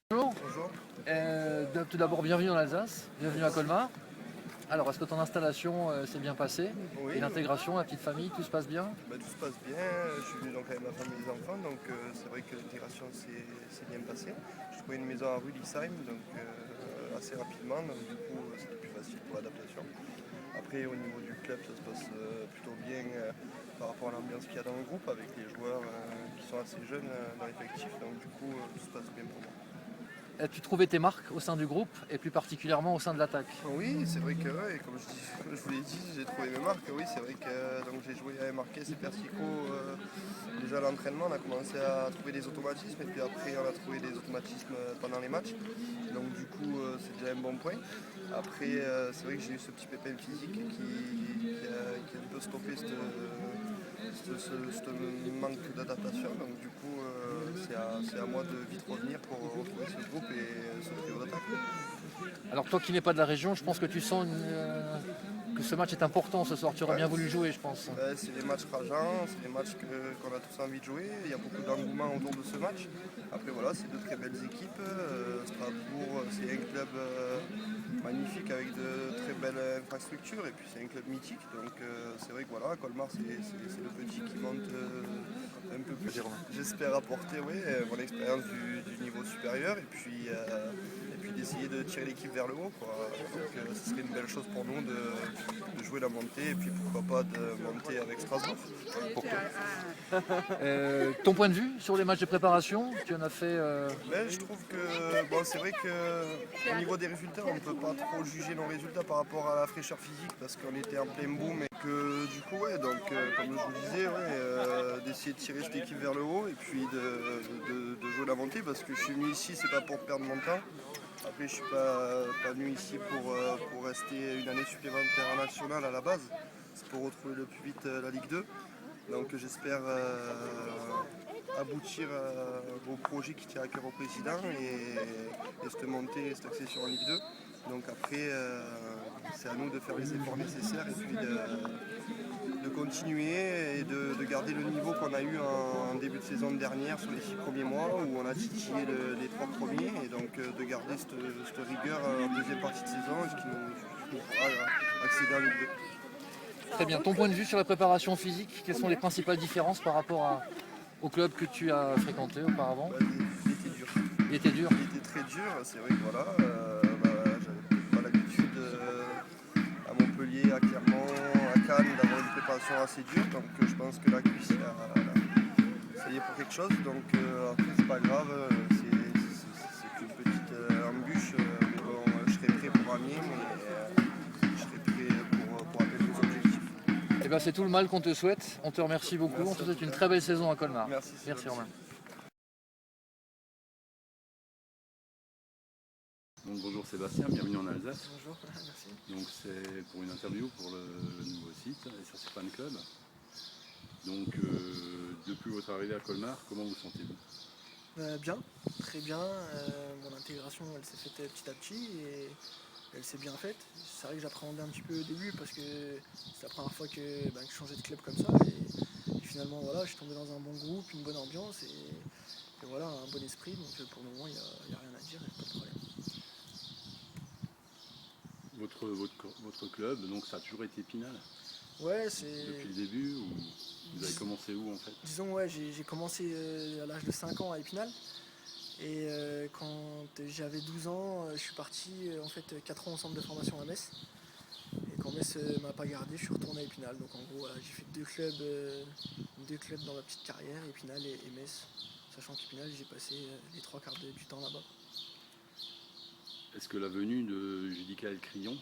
Bonjour. Bonjour. Tout d'abord, bienvenue en Alsace, bienvenue à Colmar. Alors, est-ce que ton installation s'est bien passée? Oui. Et l'intégration, la petite famille, tout se passe bien? Tout se passe bien. Je suis venu donc avec ma femme et les enfants, donc c'est vrai que l'intégration s'est bien passée. J'ai trouvé une maison à rue Lissheim, donc assez rapidement, donc du coup c'était plus facile pour l'adaptation. Après au niveau du club ça se passe plutôt bien par rapport à l'ambiance qu'il y a dans le groupe avec les joueurs qui sont assez jeunes dans l'effectif, donc du coup tout se passe bien pour moi. As-tu trouvé tes marques au sein du groupe et plus particulièrement au sein de l'attaque? Oui, c'est vrai que, ouais, comme je vous l'ai dit, j'ai trouvé mes marques. Oui, c'est vrai que donc j'ai joué avec Marquez et Persico déjà à l'entraînement. On a commencé à trouver des automatismes et puis après on a trouvé des automatismes pendant les matchs. Donc du coup, c'est déjà un bon point. Après, c'est vrai que j'ai eu ce petit pépin physique qui a un peu stoppé ce manque d'adaptation. Donc du coup, c'est à moi de vite revenir pour retrouver ce groupe et ce trio d'attaque. Alors, toi qui n'es pas de la région, je pense que tu sens que ce match est important ce soir. Tu aurais bien voulu jouer, je pense. C'est des matchs rageants, c'est des matchs qu'on a tous envie de jouer. Il y a beaucoup d'engouement autour de ce match. Après voilà, c'est de très belles équipes. Strasbourg, c'est un club magnifique avec de très belles infrastructures et puis c'est un club mythique. Donc c'est vrai que voilà, Colmar c'est le petit qui monte un peu plus. J'espère apporter mon expérience du niveau supérieur et puis d'essayer de tirer l'équipe vers le haut, quoi. Donc ce serait une belle chose pour nous de jouer la montée et puis pourquoi pas de monter avec Strasbourg. Pour toi. Ton point de vue sur les matchs de préparation, tu en as fait. Je trouve que bon, c'est vrai qu'au niveau des résultats, on ne peut pas trop juger nos résultats par rapport à la fraîcheur physique parce qu'on était en plein boom et que du coup, comme je vous disais, d'essayer de tirer cette équipe vers le haut et puis de jouer la montée parce que je suis venu ici, c'est pas pour perdre mon temps. Après, je suis pas venu ici pour rester une année supplémentaire en nationale à la base. C'est pour retrouver le plus vite la Ligue 2. Donc j'espère aboutir au projet qui tient à cœur au président et cette montée et cette accession en Ligue 2. Donc après, c'est à nous de faire les efforts nécessaires et puis de continuer et de garder le niveau qu'on a eu en début de saison dernière sur les 6 premiers mois où on a titillé les 3 premiers et donc de garder cette rigueur en deuxième partie de saison, ce qui nous fera accéder en Ligue 2. Très bien. Ton point de vue sur la préparation physique, quelles sont les principales différences par rapport au club que tu as fréquenté auparavant? Il était dur. Il était dur. Il était très dur, c'est vrai que voilà, j'avais pas l'habitude à Montpellier, à Clermont, à Cannes d'avoir une préparation assez dure, donc je pense que la cuisse ça y est pour quelque chose, donc après c'est pas grave, c'est qu'une petite embûche, mais bon, je serai prêt pour Amiens, mais je serai prêt pour atteindre nos objectifs. Eh ben, c'est tout le mal qu'on te souhaite. On te remercie beaucoup. Merci On te souhaite une très belle saison à Colmar. Merci Romain. Donc, bonjour Sébastien, bienvenue en Alsace. Bonjour, merci. Donc c'est pour une interview pour le nouveau site et sur Fan Club. Donc depuis votre arrivée à Colmar, comment vous sentez-vous? Bien, très bien. Mon intégration elle s'est faite petit à petit et elle s'est bien faite. C'est vrai que j'appréhendais un petit peu au début parce que c'est la première fois que je changeais de club comme ça et finalement voilà, je suis tombé dans un bon groupe, une bonne ambiance et voilà, un bon esprit, donc pour le moment il n'y a rien à dire, il n'y a pas de problème. Votre club, donc ça a toujours été Épinal Ouais, c'est... Depuis le début ou vous avez commencé où en fait? Disons j'ai commencé à l'âge de 5 ans à Épinal. Et quand j'avais 12 ans, je suis parti en fait 4 ans au centre de formation à Metz. Et quand Metz m'a pas gardé, je suis retourné à Épinal. Donc en gros, voilà, j'ai fait deux clubs dans ma petite carrière, Épinal et Metz. Sachant qu'Épinal, j'ai passé les 3/4 du temps là-bas. Est-ce que la venue de Judicaël Crillon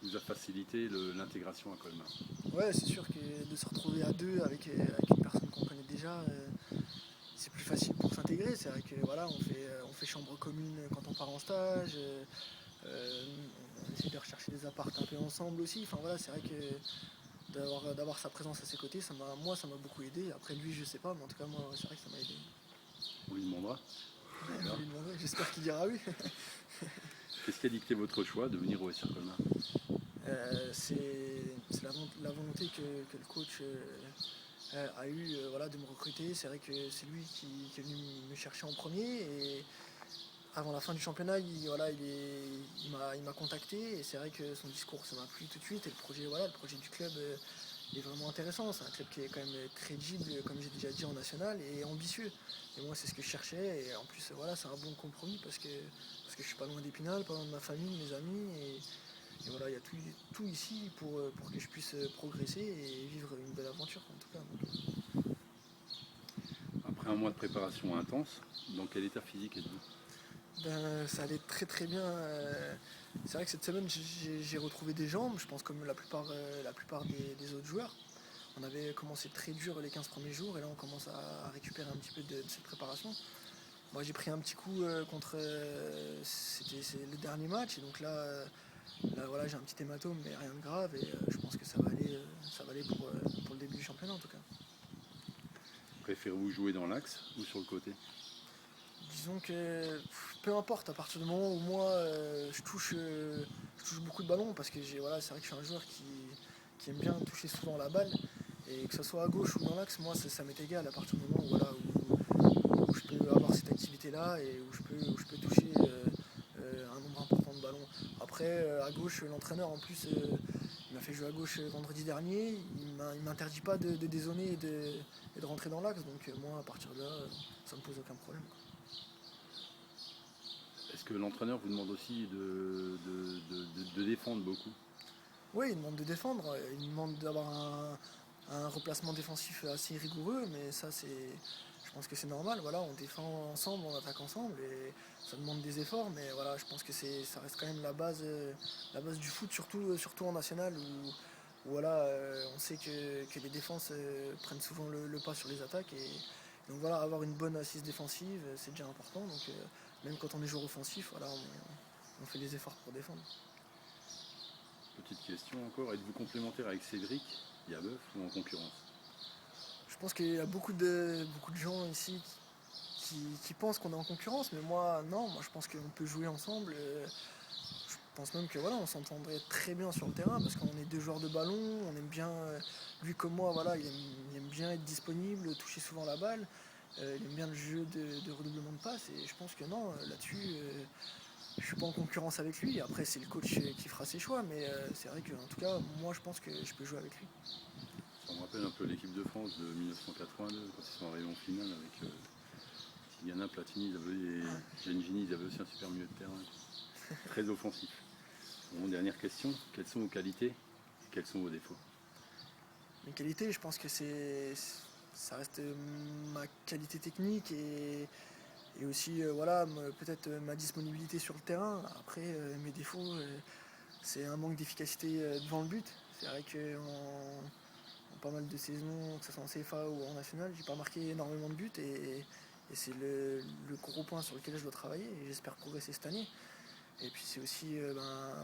vous a facilité l'intégration à Colmar? Ouais, c'est sûr que de se retrouver à deux avec une personne qu'on connaît déjà, c'est plus facile pour s'intégrer. C'est vrai que voilà, on fait chambre commune quand on part en stage. On essaie de rechercher cherché des apparts un peu ensemble aussi. Enfin voilà, c'est vrai que d'avoir sa présence à ses côtés, ça m'a beaucoup aidé. Après lui, je sais pas, mais en tout cas moi, c'est vrai que ça m'a aidé. On lui demandera. Ouais, je vais lui demander, j'espère qu'il dira oui. Qu'est-ce qui a dicté votre choix de venir au SR Colmar? C'est la volonté que le coach a eu voilà, de me recruter. C'est vrai que c'est lui qui est venu me chercher en premier. Et avant la fin du championnat, il m'a contacté. Et c'est vrai que son discours, ça m'a plu tout de suite. Et le projet du club est vraiment intéressant. C'est un club qui est quand même crédible, comme j'ai déjà dit, en national, et ambitieux. Et moi, c'est ce que je cherchais. Et en plus, voilà, c'est un bon compromis parce que je suis pas loin d'Épinal, pas loin de ma famille, de mes amis. Et voilà, il y a tout ici pour que je puisse progresser et vivre une belle aventure en tout cas. Donc, Après un mois de préparation intense, dans quel état physique êtes-vous? ça allait très très bien. C'est vrai que cette semaine j'ai retrouvé des jambes, je pense comme la plupart des autres joueurs. On avait commencé très dur les 15 premiers jours et là on commence à récupérer un petit peu de cette préparation. Moi j'ai pris un petit coup contre c'est le dernier match et donc là voilà, j'ai un petit hématome mais rien de grave et je pense que ça va aller pour le début du championnat en tout cas. Préférez-vous jouer dans l'axe ou sur le côté? Disons que peu importe, à partir du moment où moi je touche beaucoup de ballons parce que voilà, c'est vrai que je suis un joueur qui aime bien toucher souvent la balle et que ce soit à gauche ou dans l'axe, moi ça m'est égal à partir du moment où, voilà, où je peux avoir cette activité là et où je peux toucher un nombre important de ballons. Après à gauche, l'entraîneur en plus il m'a fait jouer à gauche vendredi dernier, il m'interdit pas de dézonner et de rentrer dans l'axe, donc moi à partir de là ça me pose aucun problème. Est-ce que l'entraîneur vous demande aussi de défendre beaucoup? Oui, il demande de défendre, il demande d'avoir un replacement défensif assez rigoureux, mais ça je pense que c'est normal. Voilà, on défend ensemble, on attaque ensemble et ça demande des efforts, mais voilà, je pense que ça reste quand même la base du foot, surtout en national où voilà, on sait que les défenses prennent souvent le pas sur les attaques et donc voilà, avoir une bonne assise défensive, c'est déjà important. Donc même quand on est joueur offensif, voilà, on fait les efforts pour défendre. Petite question encore, êtes-vous complémentaire avec Cédric Yabeuf ou en concurrence? Je pense qu'il y a beaucoup de gens ici qui pensent qu'on est en concurrence, mais moi non, moi je pense qu'on peut jouer ensemble. Je pense même que voilà, on s'entendrait très bien sur le terrain parce qu'on est deux joueurs de ballon, on aime bien, lui comme moi, voilà, il aime bien être disponible, toucher souvent la balle, il aime bien le jeu de redoublement de passe et je pense que non, là-dessus, je suis pas en concurrence avec lui. Après c'est le coach qui fera ses choix, mais c'est vrai qu'en tout cas, moi je pense que je peux jouer avec lui. Ça me rappelle un peu l'équipe de France de 1982 quand ils sont arrivés en finale avec Tigana, Platini, et Gengini, ils avaient aussi un super milieu de terrain, très offensif. Bon, dernière question, quelles sont vos qualités et quels sont vos défauts? Mes qualités, je pense que ça reste ma qualité technique et aussi voilà, peut-être ma disponibilité sur le terrain. Après, mes défauts, c'est un manque d'efficacité devant le but. C'est vrai en pas mal de saisons, que ce soit en CFA ou en national, j'ai pas marqué énormément de buts et c'est le gros point sur lequel je dois travailler et j'espère progresser cette année. Et puis c'est aussi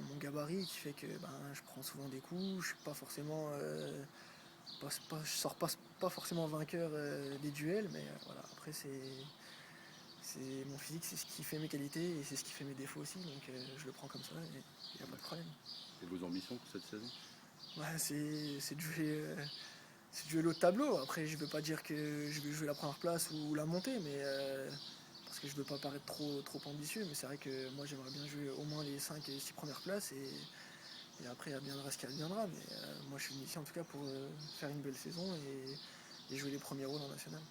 mon gabarit qui fait que je prends souvent des coups, je suis pas forcément je sors pas forcément vainqueur des duels, mais voilà, après c'est mon physique, c'est ce qui fait mes qualités et c'est ce qui fait mes défauts aussi, donc je le prends comme ça et il n'y a pas de problème. Et vos ambitions pour cette saison? Ouais, c'est de jouer l'autre tableau. Après, je veux pas dire que je vais jouer la première place ou la montée, mais parce que je veux pas paraître trop ambitieux, mais c'est vrai que moi j'aimerais bien jouer au moins les 5 et 6 premières places et après il viendra ce qui adviendra. Mais moi je suis venu ici en tout cas pour faire une belle saison et jouer les premiers rôles en national.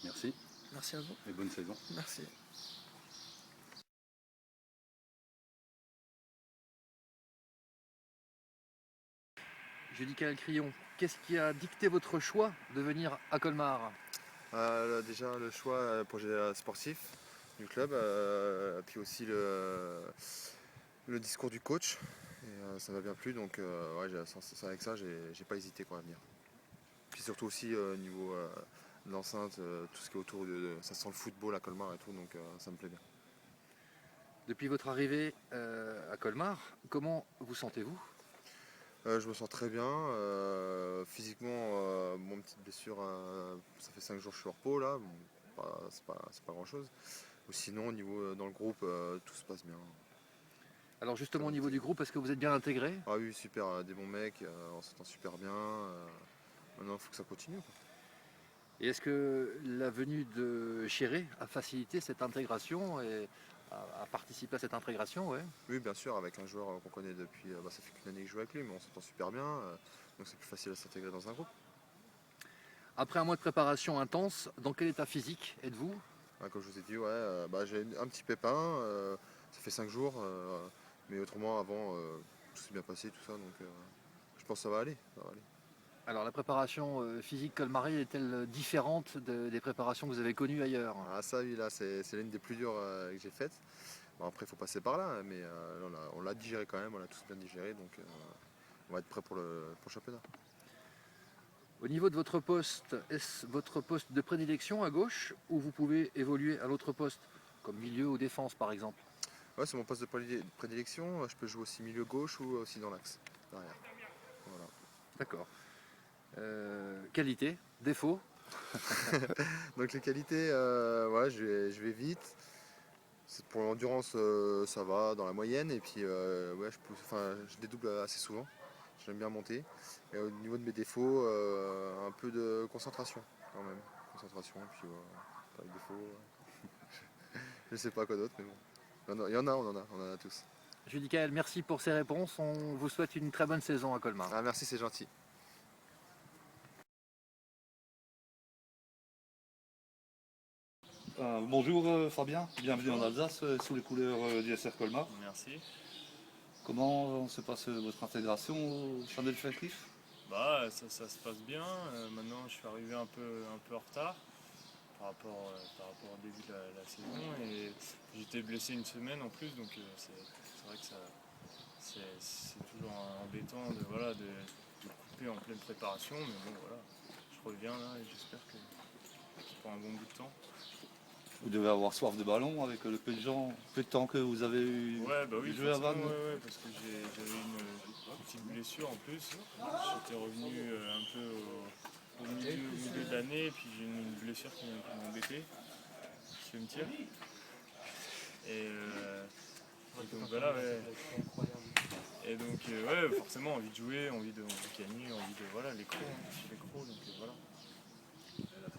Merci. Merci à vous. Et bonne saison. Merci. Judicaël Crillon, qu'est-ce qui a dicté votre choix de venir à Colmar? Déjà le choix projet sportif du club, puis aussi le discours du coach. Et, ça m'a bien plu, donc ouais, avec ça, j'ai pas hésité quoi, à venir. Puis surtout aussi au niveau de l'enceinte, tout ce qui est autour ça sent le football à Colmar et tout, donc ça me plaît bien. Depuis votre arrivée à Colmar, comment vous sentez-vous? Je me sens très bien. Physiquement, mon petite blessure, ça fait 5 jours que je suis au repos là. Bon, c'est pas grand-chose. Ou sinon, au niveau dans le groupe, tout se passe bien. Alors justement au niveau du groupe, est-ce que vous êtes bien intégré? Ah oui, super, des bons mecs, on s'entend super bien. Maintenant, il faut que ça continue, quoi. Et est-ce que la venue de Chéré a facilité cette intégration et a participé à cette intégration, ouais? Oui, bien sûr, avec un joueur qu'on connaît depuis, ça fait qu'une année que je joue avec lui, mais on s'entend super bien. Donc c'est plus facile à s'intégrer dans un groupe. Après un mois de préparation intense, dans quel état physique êtes-vous? Comme je vous ai dit, ouais, j'ai un petit pépin, ça fait 5 jours, mais autrement avant, tout s'est bien passé, tout ça, donc je pense que ça va aller. Ça va aller. Alors la préparation physique colmarienne est-elle différente des préparations que vous avez connues ailleurs? Ah ça oui, là c'est l'une des plus dures que j'ai faites. Bon, après il faut passer par là, mais on l'a digéré quand même, on l'a tous bien digéré, donc on va être prêt pour le championnat. Au niveau de votre poste, est-ce votre poste de prédilection à gauche ou vous pouvez évoluer à l'autre poste, comme milieu ou défense par exemple? Ouais, c'est mon poste de prédilection, je peux jouer aussi milieu gauche ou aussi dans l'axe, derrière. Voilà. D'accord. Qualité, défaut? Donc les qualités, voilà, je vais vite. Pour l'endurance, ça va dans la moyenne. Et puis, ouais, je dédouble assez souvent. J'aime bien monter. Et au niveau de mes défauts, un peu de concentration quand même. Concentration, et puis pas de défauts. Je sais pas quoi d'autre, mais bon. On en a tous. Julie Kael, merci pour ces réponses. On vous souhaite une très bonne saison à Colmar. Ah, merci, c'est gentil. Bonjour Fabien, bienvenue en Alsace sous les couleurs du SR Colmar. Merci. Comment se passe votre intégration au sein de l'effectif? Ça se passe bien. Maintenant, je suis arrivé un peu en retard par rapport au début de la saison et j'étais blessé une semaine en plus, donc c'est vrai que c'est toujours embêtant de couper en pleine préparation, mais bon voilà, je reviens là et j'espère que c'est pour un bon bout de temps. Vous devez avoir soif de ballon avec le peu de temps que vous avez eu Oui, joué à Vannes. ouais, parce que j'avais une petite blessure en plus. J'étais revenu un peu au milieu de l'année et puis j'ai une blessure qui m'a embêté, qui me tire. Et donc voilà, ouais. Et donc ouais, forcément envie de jouer, envie de gagner, envie de voilà les crocs, donc voilà.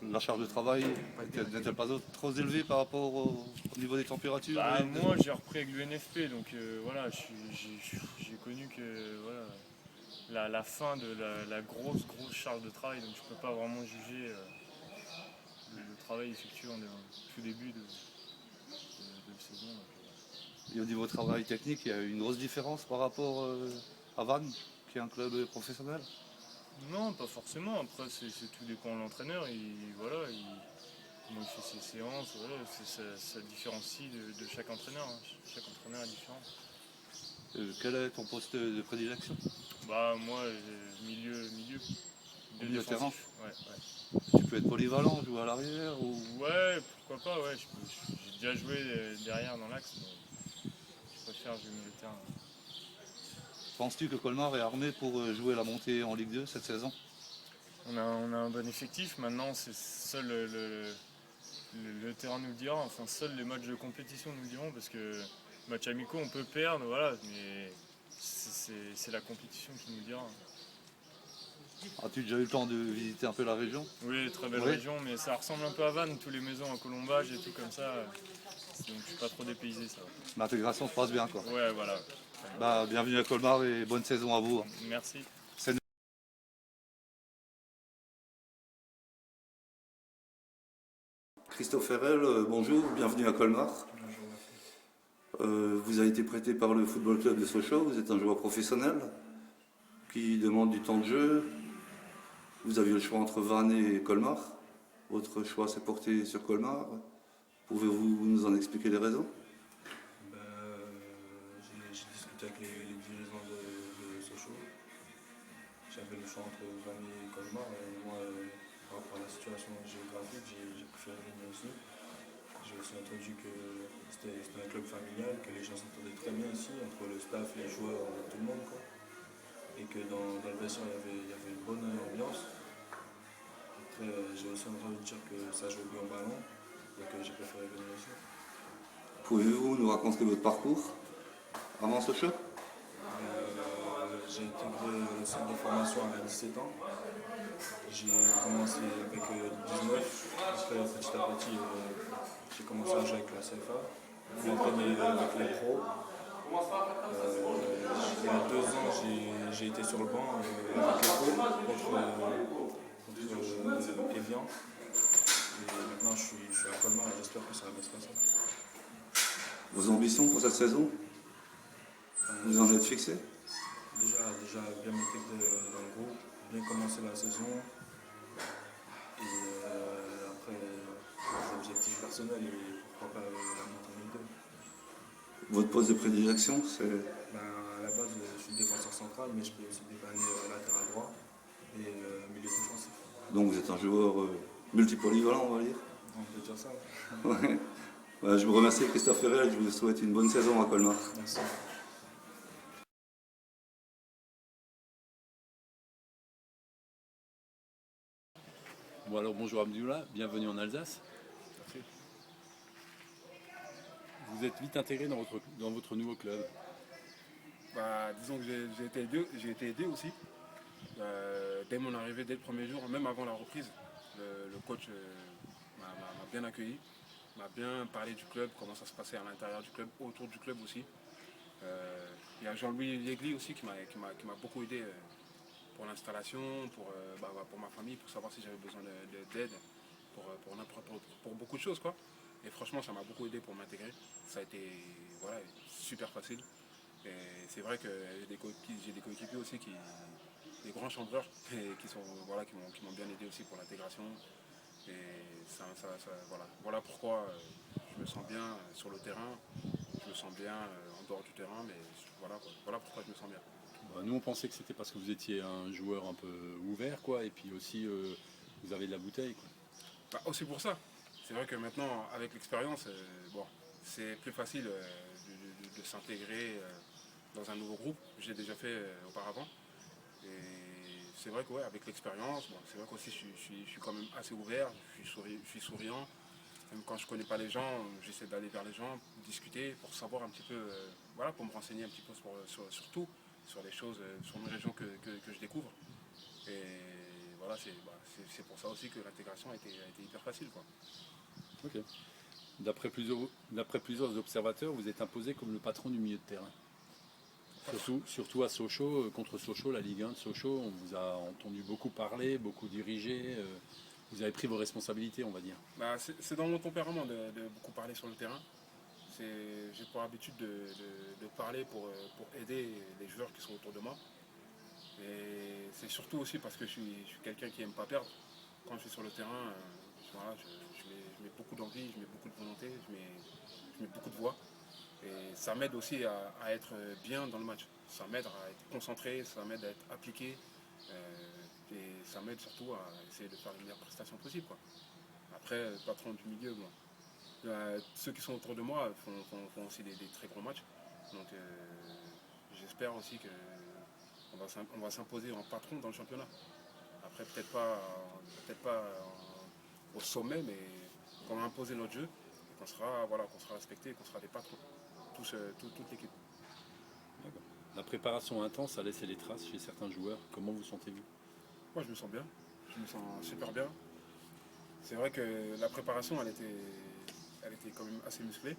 La charge de travail n'est-elle pas trop élevée par rapport au niveau des températures? Moi j'ai repris avec l'UNFP, donc voilà, j'ai connu que voilà, la fin de la grosse charge de travail, donc je peux pas vraiment juger le travail effectué en tout début de saison. Donc, voilà. Et au niveau travail technique, il y a une grosse différence par rapport à Vannes, qui est un club professionnel? Non, pas forcément. Après, tout dépend de l'entraîneur. Comment il fait ses séances. Voilà, ça différencie de chaque entraîneur. Hein. Chaque entraîneur est différent. Quel est ton poste de prédilection? Moi, milieu Milieu de terrain. Ouais. Tu peux être polyvalent, jouer à l'arrière ou... Ouais, pourquoi pas. Ouais. J'ai déjà joué derrière dans l'axe, mais je préfère jouer milieu de terrain. Penses-tu que Colmar est armé pour jouer la montée en Ligue 2 cette saison? On a un bon effectif. Maintenant, c'est seul le terrain nous le dira. Enfin, seuls les matchs de compétition nous le diront, parce que matchs amicaux, on peut perdre, voilà, mais c'est la compétition qui nous le dira. As-tu déjà eu le temps de visiter un peu la région? Oui, très belle région, mais ça ressemble un peu à Vannes, tous les maisons en colombage et tout comme ça. Donc je suis pas trop dépaysé, ça va. L'intégration se passe bien, quoi. Ouais, voilà. Bienvenue à Colmar et bonne saison à vous. Merci. Christophe Ferrel, bonjour, bienvenue à Colmar. Vous avez été prêté par le Football Club de Sochaux, vous êtes un joueur professionnel qui demande du temps de jeu. Vous aviez le choix entre Vannes et Colmar. Votre choix s'est porté sur Colmar. Pouvez-vous nous en expliquer les raisons? J'ai discuté avec les dirigeants de Sochaux. J'avais le choix entre Vannes et Colmar. Et moi, par rapport à la situation géographique, j'ai préféré venir ici. J'ai aussi entendu que c'était un club familial, que les gens s'entendaient très bien ici, entre le staff, les joueurs, tout le monde, quoi. Et que dans le vestiaire, il y avait une bonne ambiance. Après, j'ai aussi entendu dire que ça jouait bien au ballon et que j'ai préféré venir ici. Pouvez-vous nous raconter votre parcours avant ce choc? J'ai intégré le centre de formation à 17 ans. J'ai commencé avec 19. Après, petit à petit, j'ai commencé à jouer avec la CFA. J'ai entraîné avec les pros. Il y a 2 ans, j'ai été sur le banc avec les pros contre Evian. Et maintenant, je suis à Colmar et j'espère que ça va bien se passer. Vos ambitions pour cette saison? Vous en êtes fixé? Déjà bien m'intégrer dans le groupe, bien commencer la saison. Et après, les objectifs personnels et pourquoi pas la montée en Ligue 2. Votre poste de prédilection, c'est... À la base, je suis défenseur central, mais je peux aussi dépanner latéral droit et milieu défensif. Donc vous êtes un joueur multipolyvalent, on va dire. On peut dire ça. Ouais. Voilà, je vous remercie Christophe Ferrel et je vous souhaite une bonne saison à Colmar. Merci. Bon alors bonjour Abdullah, bienvenue en Alsace. Merci. Vous êtes vite intégré dans votre nouveau club. Disons que j'ai été aidé aussi. Dès mon arrivée, dès le premier jour, même avant la reprise, le coach m'a bien accueilli, m'a bien parlé du club, comment ça se passait à l'intérieur du club, autour du club aussi. Il y a Jean-Louis Yegli aussi qui m'a beaucoup aidé pour l'installation, pour ma famille, pour savoir si j'avais besoin d'aide, pour beaucoup de choses, quoi. Et franchement, ça m'a beaucoup aidé pour m'intégrer. Ça a été super facile. Et c'est vrai que j'ai des coéquipiers aussi, des grands chambreurs, qui m'ont bien aidé aussi pour l'intégration. Et voilà pourquoi je me sens bien sur le terrain, je me sens bien en dehors du terrain, mais voilà pourquoi je me sens bien. Nous on pensait que c'était parce que vous étiez un joueur un peu ouvert, quoi, et puis aussi vous avez de la bouteille, quoi. Aussi pour ça. C'est vrai que maintenant, avec l'expérience, c'est plus facile de s'intégrer dans un nouveau groupe. J'ai déjà fait auparavant. Et c'est vrai qu'avec l'expérience, c'est vrai qu'aussi je suis quand même assez ouvert, je suis souriant. Même quand je ne connais pas les gens, j'essaie d'aller vers les gens, discuter pour savoir un petit peu, pour me renseigner un petit peu sur tout, sur les choses, sur une région que je découvre. Et voilà, c'est pour ça aussi que l'intégration a été hyper facile, quoi. Ok. D'après plusieurs observateurs, vous êtes imposé comme le patron du milieu de terrain. Surtout à Sochaux, contre Sochaux, la Ligue 1 de Sochaux, on vous a entendu beaucoup parler, beaucoup diriger. Vous avez pris vos responsabilités, on va dire. C'est dans mon tempérament de beaucoup parler sur le terrain. J'ai pour habitude de parler pour aider les joueurs qui sont autour de moi. Et c'est surtout aussi parce que je suis quelqu'un qui n'aime pas perdre. Quand je suis sur le terrain, je mets beaucoup d'envie, je mets beaucoup de volonté, je mets beaucoup de voix. Et ça m'aide aussi à être bien dans le match. Ça m'aide à être concentré, ça m'aide à être appliqué. Et ça m'aide surtout à essayer de faire les meilleures prestations possibles, quoi. Après, patron du milieu, ceux qui sont autour de moi font aussi des très gros matchs. Donc j'espère aussi qu'on va s'imposer en patron dans le championnat. Après, peut-être pas au sommet, mais qu'on va imposer notre jeu et qu'on sera respecté, qu'on sera des patrons, toute l'équipe. La préparation intense a laissé des traces chez certains joueurs. Comment vous sentez-vous? Moi, je me sens bien. Je me sens super bien. C'est vrai que la préparation, elle était quand même assez musclée.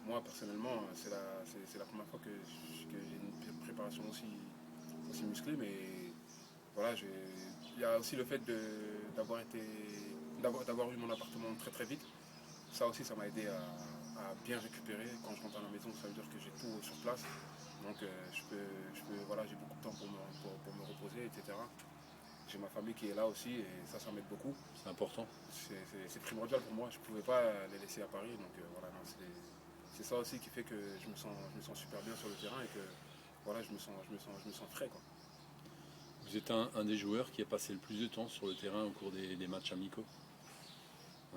Moi, personnellement, c'est la première fois que j'ai une préparation aussi musclée. Mais voilà, il y a aussi le fait d'avoir eu mon appartement très très vite. Ça aussi, ça m'a aidé à bien récupérer. Quand je rentre à la maison, ça veut dire que j'ai tout sur place. Donc j'ai beaucoup de temps pour me reposer, etc. J'ai ma famille qui est là aussi et ça m'aide beaucoup. C'est important. C'est primordial pour moi. Je ne pouvais pas les laisser à Paris. Donc c'est ça aussi qui fait que je me sens super bien sur le terrain et que je me sens frais, quoi. Vous êtes un des joueurs qui a passé le plus de temps sur le terrain au cours des matchs amicaux.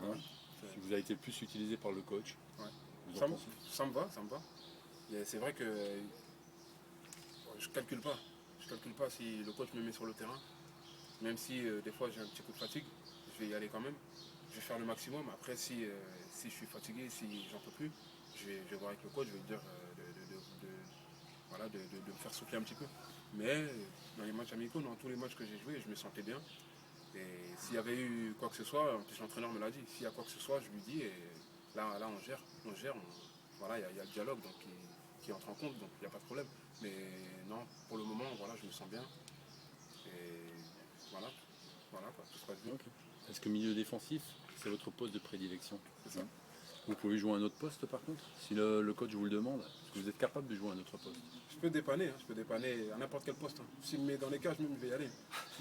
Hein? Si vous avez été le plus utilisé par le coach, Ouais. vous en Ça me, pensez? ça me va, ça me va. Et c'est vrai que je calcule pas. Je calcule pas si le coach me met sur le terrain. Même si des fois j'ai un petit coup de fatigue, je vais y aller quand même. Je vais faire le maximum. Après, si je suis fatigué, si j'en peux plus, je vais voir avec le coach, je vais lui dire voilà, de me faire souffler un petit peu. Mais dans les matchs amicaux, dans tous les matchs que j'ai joués, je me sentais bien. Et s'il y avait eu quoi que ce soit, en plus l'entraîneur me l'a dit, s'il y a quoi que ce soit, je lui dis, et là on gère, voilà, il y a le dialogue donc, qui entre en compte, donc il n'y a pas de problème. Mais non, pour le moment, voilà, je me sens bien. Et voilà, voilà quoi, tout se passe bien. Ok. Est-ce que milieu défensif, c'est votre poste de prédilection? C'est ça. Vous pouvez jouer un autre poste par contre, si le coach vous le demande? Est-ce que vous êtes capable de jouer un autre poste? Je peux dépanner à n'importe quel poste. Hein. S'il me met dans les cages, même je vais y aller.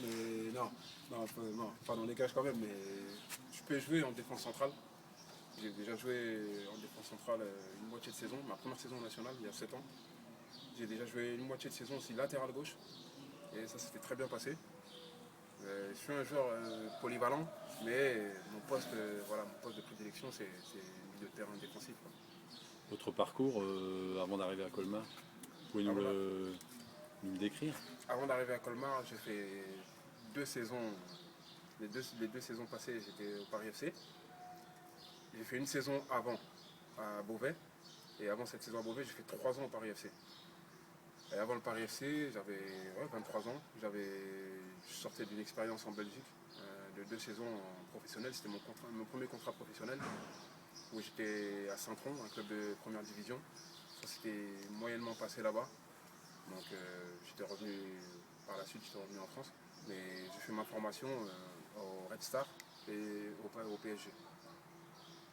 Mais non, pas dans les cages quand même, mais je peux jouer en défense centrale. J'ai déjà joué en défense centrale une moitié de saison, ma première saison nationale, il y a 7 ans. J'ai déjà joué une moitié de saison aussi latéral gauche. Et ça s'était très bien passé. Je suis un joueur polyvalent, mais mon poste de prédilection, c'est milieu de terrain défensif. Quoi. Votre parcours avant d'arriver à Colmar, vous pouvez nous le décrire? Avant d'arriver à Colmar, j'ai fait 2 saisons. Les deux saisons passées, j'étais au Paris FC. J'ai fait une saison avant à Beauvais. Et avant cette saison à Beauvais, j'ai fait 3 ans au Paris FC. Et avant le Paris FC, j'avais 23 ans. Je sortais d'une expérience en Belgique de 2 saisons professionnelles. C'était mon premier contrat professionnel où j'étais à Saint-Tron, un club de première division. Ça s'était moyennement passé là-bas. Donc j'étais revenu par la suite, j'étais revenu en France. Mais j'ai fait ma formation au Red Star et au PSG.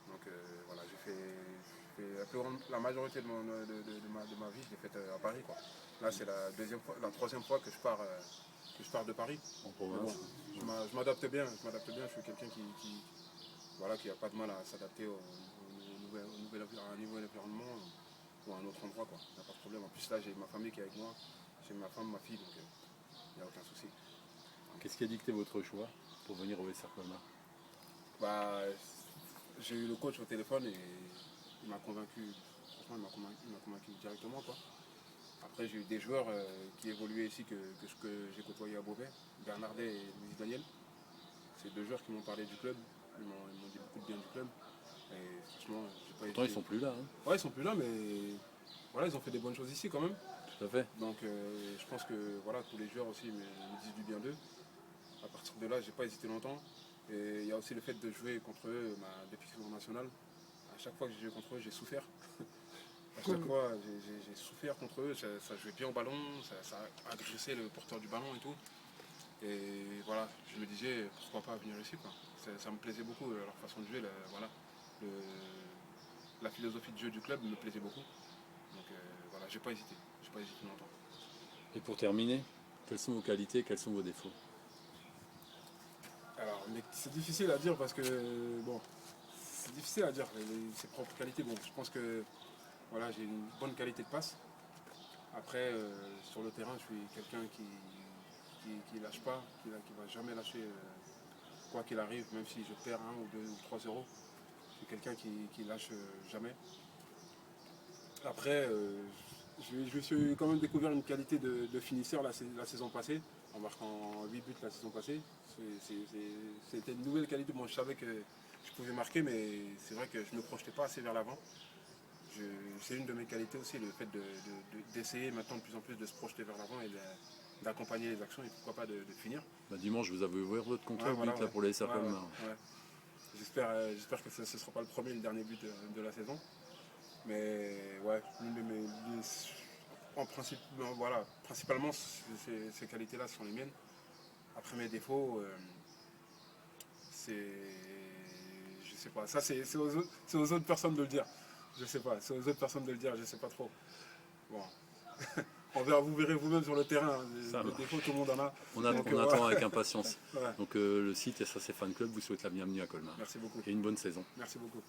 Donc voilà, j'ai fait la majorité de ma vie, je l'ai faite à Paris. Quoi. Là, c'est la troisième fois que je pars de Paris. En province. Bon, je m'adapte bien, je suis quelqu'un qui n'a pas de mal à s'adapter à un nouvel environnement ou à un autre endroit. Il n'y a pas de problème. En plus, là, j'ai ma famille qui est avec moi, j'ai ma femme, ma fille, donc il n'y a aucun souci. Qu'est-ce qui a dicté votre choix pour venir au SR Colmar? Bah, j'ai eu le coach au téléphone et il m'a convaincu, franchement il m'a convaincu directement quoi. Après j'ai eu des joueurs qui évoluaient ici que j'ai côtoyé à Beauvais, Bernardet et Louis Daniel. C'est 2 joueurs qui m'ont parlé du club, ils m'ont dit beaucoup de bien du club. Et franchement, j'ai pas Pourtant ils sont plus là. Hein. Ouais, ils sont plus là, mais voilà, ils ont fait des bonnes choses ici quand même. Tout à fait. Donc je pense que voilà, tous les joueurs aussi me disent du bien d'eux. À partir de là, j'ai pas hésité longtemps. Et il y a aussi le fait de jouer contre eux depuis qu'ils sont nationale. À chaque fois que j'ai joué contre eux, j'ai souffert. À chaque fois, j'ai souffert contre eux. Ça jouait bien au ballon, ça agressait le porteur du ballon et tout. Et voilà, je me disais pourquoi pas venir ici. Quoi. Ça me plaisait beaucoup, leur façon de jouer. La philosophie de jeu du club me plaisait beaucoup. Donc voilà, j'ai pas hésité longtemps. Et pour terminer, quelles sont vos qualités, quels sont vos défauts? Alors, mais c'est difficile à dire parce que, bon, c'est difficile à dire ses propres qualités. Bon, je pense que, voilà, j'ai une bonne qualité de passe. Après, sur le terrain, je suis quelqu'un qui lâche pas, qui va jamais lâcher, quoi qu'il arrive, même si je perds 1 ou 2 ou 3 euros. Je suis quelqu'un qui lâche jamais. Après, je suis quand même découvert une qualité de finisseur la saison passée, en marquant 8 buts la saison passée. C'était une nouvelle qualité. Bon, je savais que je pouvais marquer, mais c'est vrai que je ne me projetais pas assez vers l'avant. C'est une de mes qualités aussi, le fait d'essayer maintenant de plus en plus de se projeter vers l'avant et d'accompagner les actions et pourquoi pas de finir. Bah, dimanche, vous avez ouvert votre contrat voilà, là, pour les SR Colmar. Ouais. J'espère que ce ne sera pas le premier et le dernier but de la saison. Mais ouais, principalement ces qualités-là sont les miennes. Après mes défauts, je sais pas. Ça c'est aux autres personnes de le dire. Je sais pas. C'est aux autres personnes de le dire. Je sais pas trop. Bon, vous verrez vous-même sur le terrain. Les défauts, tout le monde en a. On attend avec impatience. Ouais. Donc le site SRC Fan Club vous souhaite la bienvenue à Colmar. Merci beaucoup. Et une bonne saison. Merci beaucoup.